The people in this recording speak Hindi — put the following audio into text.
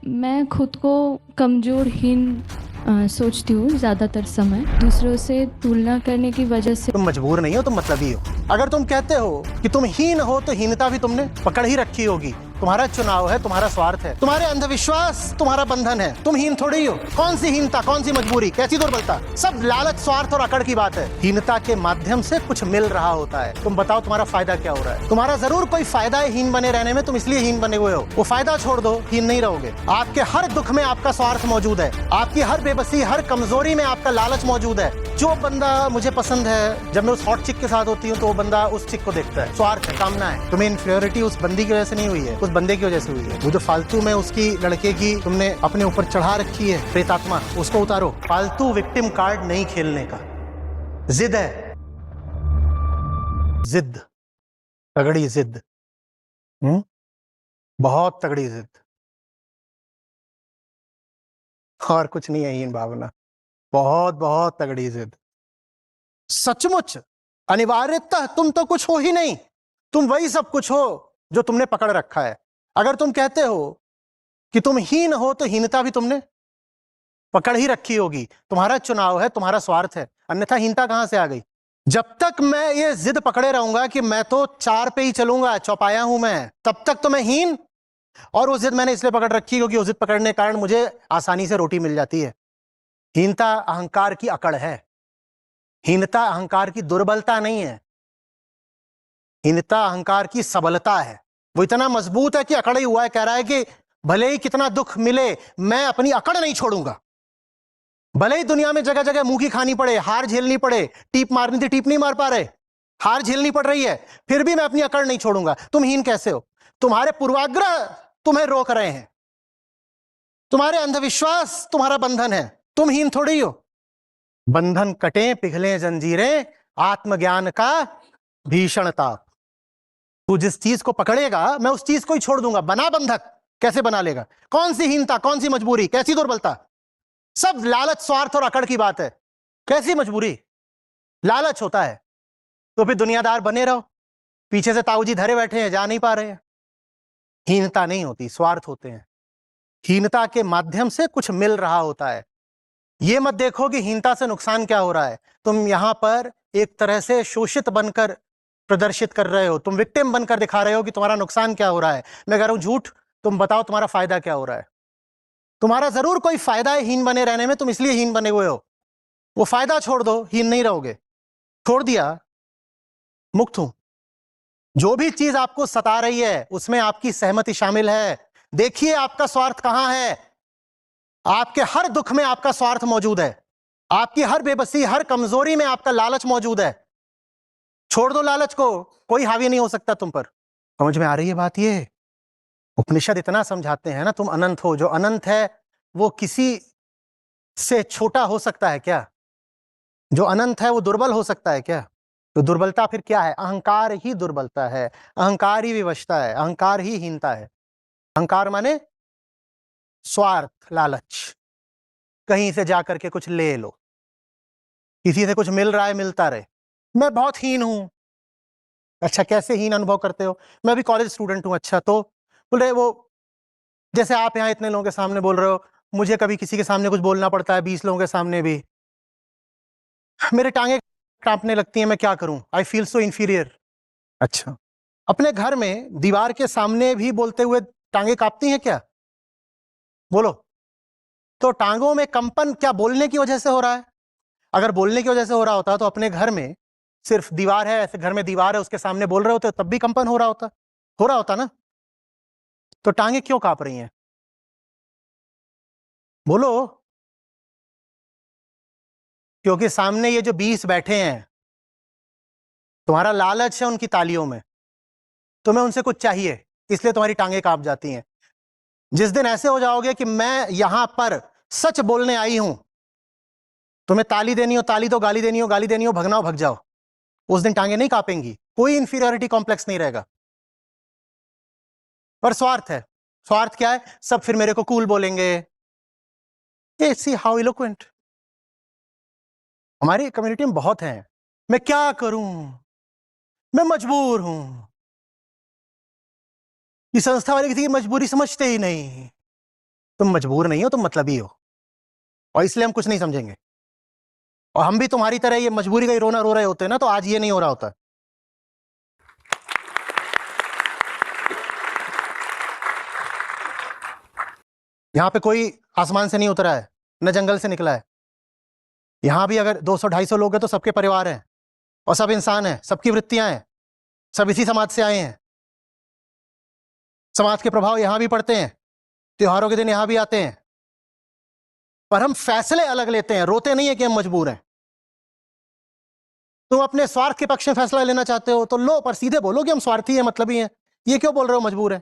मैं खुद को कमज़ोर हीन सोचती हूँ ज़्यादातर समय दूसरों से तुलना करने की वजह से। तुम मजबूर नहीं हो, तुम मतलबी हो। अगर तुम कहते हो कि तुम हीन हो तो हीनता भी तुमने पकड़ ही रखी होगी। तुम्हारा चुनाव है, तुम्हारा स्वार्थ है, तुम्हारे अंधविश्वास तुम्हारा बंधन है। तुम हीन थोड़ी हो। कौन सी हीनता, कौन सी मजबूरी, कैसी दुर्बलता? सब लालच, स्वार्थ और अकड़ की बात है। हीनता के माध्यम से कुछ मिल रहा होता है। तुम बताओ तुम्हारा फायदा क्या हो रहा है? तुम्हारा जरूर कोई फायदा है हीन बने रहने में, तुम इसलिए हीन बने हुए हो। वो फायदा छोड़ दो, हीन नहीं रहोगे। आपके हर दुख में आपका स्वार्थ मौजूद है। आपकी हर बेबसी, हर कमजोरी में आपका लालच मौजूद है। जो बंदा मुझे पसंद है, जब मैं उस हॉट चिक के साथ होती हूँ तो वो बंदा उस चिक को देखता है। स्वार्थ है, कामना है। तुम्हें इन्फीरियोरिटी उस बंदी की वजह से नहीं हुई है, उस बंदे की वजह से हुई है। वो जो फालतू में उसकी लड़के की तुमने अपने ऊपर चढ़ा रखी है प्रेतात्मा, उसको उतारो। फालतू विक्टिम कार्ड नहीं खेलने का। जिद है, जिद, तगड़ी जिद। बहुत तगड़ी जिद, और कुछ नहीं है हीन भावना। बहुत बहुत तगड़ी जिद। सचमुच अनिवार्यतः तुम तो कुछ हो ही नहीं। तुम वही सब कुछ हो जो तुमने पकड़ रखा है। अगर तुम कहते हो कि तुम हीन हो तो हीनता भी तुमने पकड़ ही रखी होगी। तुम्हारा चुनाव है, तुम्हारा स्वार्थ है, अन्यथा हीनता कहां से आ गई? जब तक मैं ये जिद पकड़े रहूंगा कि मैं तो चार पे ही चलूंगा, चौपाया हूं मैं, तब तक तो मैं हीन। और वो जिद मैंने इसलिए पकड़ रखी क्योंकि उस जिद पकड़ने के कारण मुझे आसानी से रोटी मिल जाती है। हीनता अहंकार की अकड़ है। हीनता अहंकार की दुर्बलता नहीं है। हीनता अहंकार की सबलता है। वो इतना मजबूत है कि अकड़ ही हुआ है, कह रहा है कि भले ही कितना दुख मिले, मैं अपनी अकड़ नहीं छोड़ूंगा। भले ही दुनिया में जगह जगह मुंह की खानी पड़े, हार झेलनी पड़े, टीप मारनी थी टीप नहीं मार पा रहे, हार झेलनी पड़ रही है, फिर भी मैं अपनी अकड़ नहीं छोड़ूंगा। तुम हीन कैसे हो? तुम्हारे पूर्वाग्रह तुम्हें रोक रहे हैं। तुम्हारे अंधविश्वास तुम्हारा बंधन है। तुम हीन थोड़ी हो। बंधन कटे, पिघले जंजीरें, आत्मज्ञान का भीषण ताप। तू जिस चीज को पकड़ेगा मैं उस चीज को ही छोड़ दूंगा। बना बंधक, कैसे बना लेगा? कौन सी हीनता, कौन सी मजबूरी, कैसी दुर्बलता? सब लालच, स्वार्थ और अकड़ की बात है। कैसी मजबूरी? लालच होता है तो फिर दुनियादार बने रहो। पीछे से ताऊ जी धरे बैठे हैं, जा नहीं पा रहे हैं। हीनता नहीं होती, स्वार्थ होते हैं। हीनता के माध्यम से कुछ मिल रहा होता है। यह मत देखो कि हीनता से नुकसान क्या हो रहा है। तुम यहां पर एक तरह से शोषित बनकर प्रदर्शित कर रहे हो। तुम विक्टिम बनकर दिखा रहे हो कि तुम्हारा नुकसान क्या हो रहा है। मैं कह रहा हूं झूठ। तुम बताओ तुम्हारा फायदा क्या हो रहा है? तुम्हारा जरूर कोई फायदा है हीन बने रहने में, तुम इसलिए हीन बने हुए हो। वो फायदा छोड़ दो, हीन नहीं रहोगे। छोड़ दिया, मुक्त हूं। जो भी चीज आपको सता रही है उसमें आपकी सहमति शामिल है। देखिए आपका स्वार्थ कहां है। आपके हर दुख में आपका स्वार्थ मौजूद है। आपकी हर बेबसी, हर कमजोरी में आपका लालच मौजूद है। छोड़ दो लालच को, कोई हावी नहीं हो सकता तुम पर। समझ में आ रही है बात? ये उपनिषद इतना समझाते हैं ना, तुम अनंत हो। जो अनंत है वो किसी से छोटा हो सकता है क्या? जो अनंत है वो दुर्बल हो सकता है क्या? तो दुर्बलता फिर क्या है? अहंकार ही दुर्बलता है, अहंकार ही विवशता है, अहंकार ही हीनता है। अहंकार माने स्वार्थ, लालच। कहीं से जाकर के कुछ ले लो, किसी से कुछ मिल रहा है, मिलता रहे। मैं बहुत हीन हूं। अच्छा, कैसे हीन अनुभव करते हो? मैं अभी कॉलेज स्टूडेंट हूं। अच्छा, तो बोल रहे वो जैसे आप यहाँ इतने लोगों के सामने बोल रहे हो, मुझे कभी किसी के सामने कुछ बोलना पड़ता है, 20 लोगों के सामने भी मेरे टांगे कांपने लगती हैं। मैं क्या करूं? I feel so inferior. अच्छा, अपने घर में दीवार के सामने भी बोलते हुए टांगे कांपती हैं क्या? बोलो। तो टांगों में कंपन क्या बोलने की वजह से हो रहा है? अगर बोलने की वजह से हो रहा होता तो अपने घर में सिर्फ दीवार है, ऐसे घर में दीवार है, उसके सामने बोल रहे होते तब भी कंपन हो रहा होता ना। तो टांगे क्यों कांप रही हैं? बोलो। क्योंकि सामने ये जो 20 बैठे हैं, तुम्हारा लालच है उनकी तालियों में। तुम्हें उनसे कुछ चाहिए, इसलिए तुम्हारी टांगे कांप जाती हैं। जिस दिन ऐसे हो जाओगे कि मैं यहां पर सच बोलने आई हूं, तुम्हें ताली देनी हो ताली दो, गाली देनी हो गाली देनी हो, भगना हो भग जाओ, उस दिन टांगे नहीं कांपेंगी। कोई इंफीरियरिटी कॉम्प्लेक्स नहीं रहेगा। पर स्वार्थ है। स्वार्थ क्या है? सब फिर मेरे को कूल बोलेंगे। See how eloquent. हमारी कम्युनिटी में बहुत हैं। मैं क्या करूं, मैं मजबूर हूं। ये संस्था वाले किसी की मजबूरी समझते ही नहीं। तुम मजबूर नहीं हो, तुम मतलबी हो, और इसलिए हम कुछ नहीं समझेंगे। और हम भी तुम्हारी तरह ये मजबूरी का ही रोना रो रहे होते ना, तो आज ये नहीं हो रहा होता। यहां पे कोई आसमान से नहीं उतरा है, न जंगल से निकला है। यहां भी अगर 200-250 लोग हैं तो सबके परिवार हैं, और सब इंसान हैं, सबकी वृत्तियां हैं, सब इसी समाज से आए हैं। समाज के प्रभाव यहां भी पड़ते हैं, त्योहारों के दिन यहां भी आते हैं, पर हम फैसले अलग लेते हैं, रोते नहीं है कि हम मजबूर हैं। तुम अपने स्वार्थ के पक्ष में फैसला लेना चाहते हो तो लो, पर सीधे बोलो कि हम स्वार्थी हैं, मतलबी हैं। ये क्यों बोल रहे हो मजबूर है?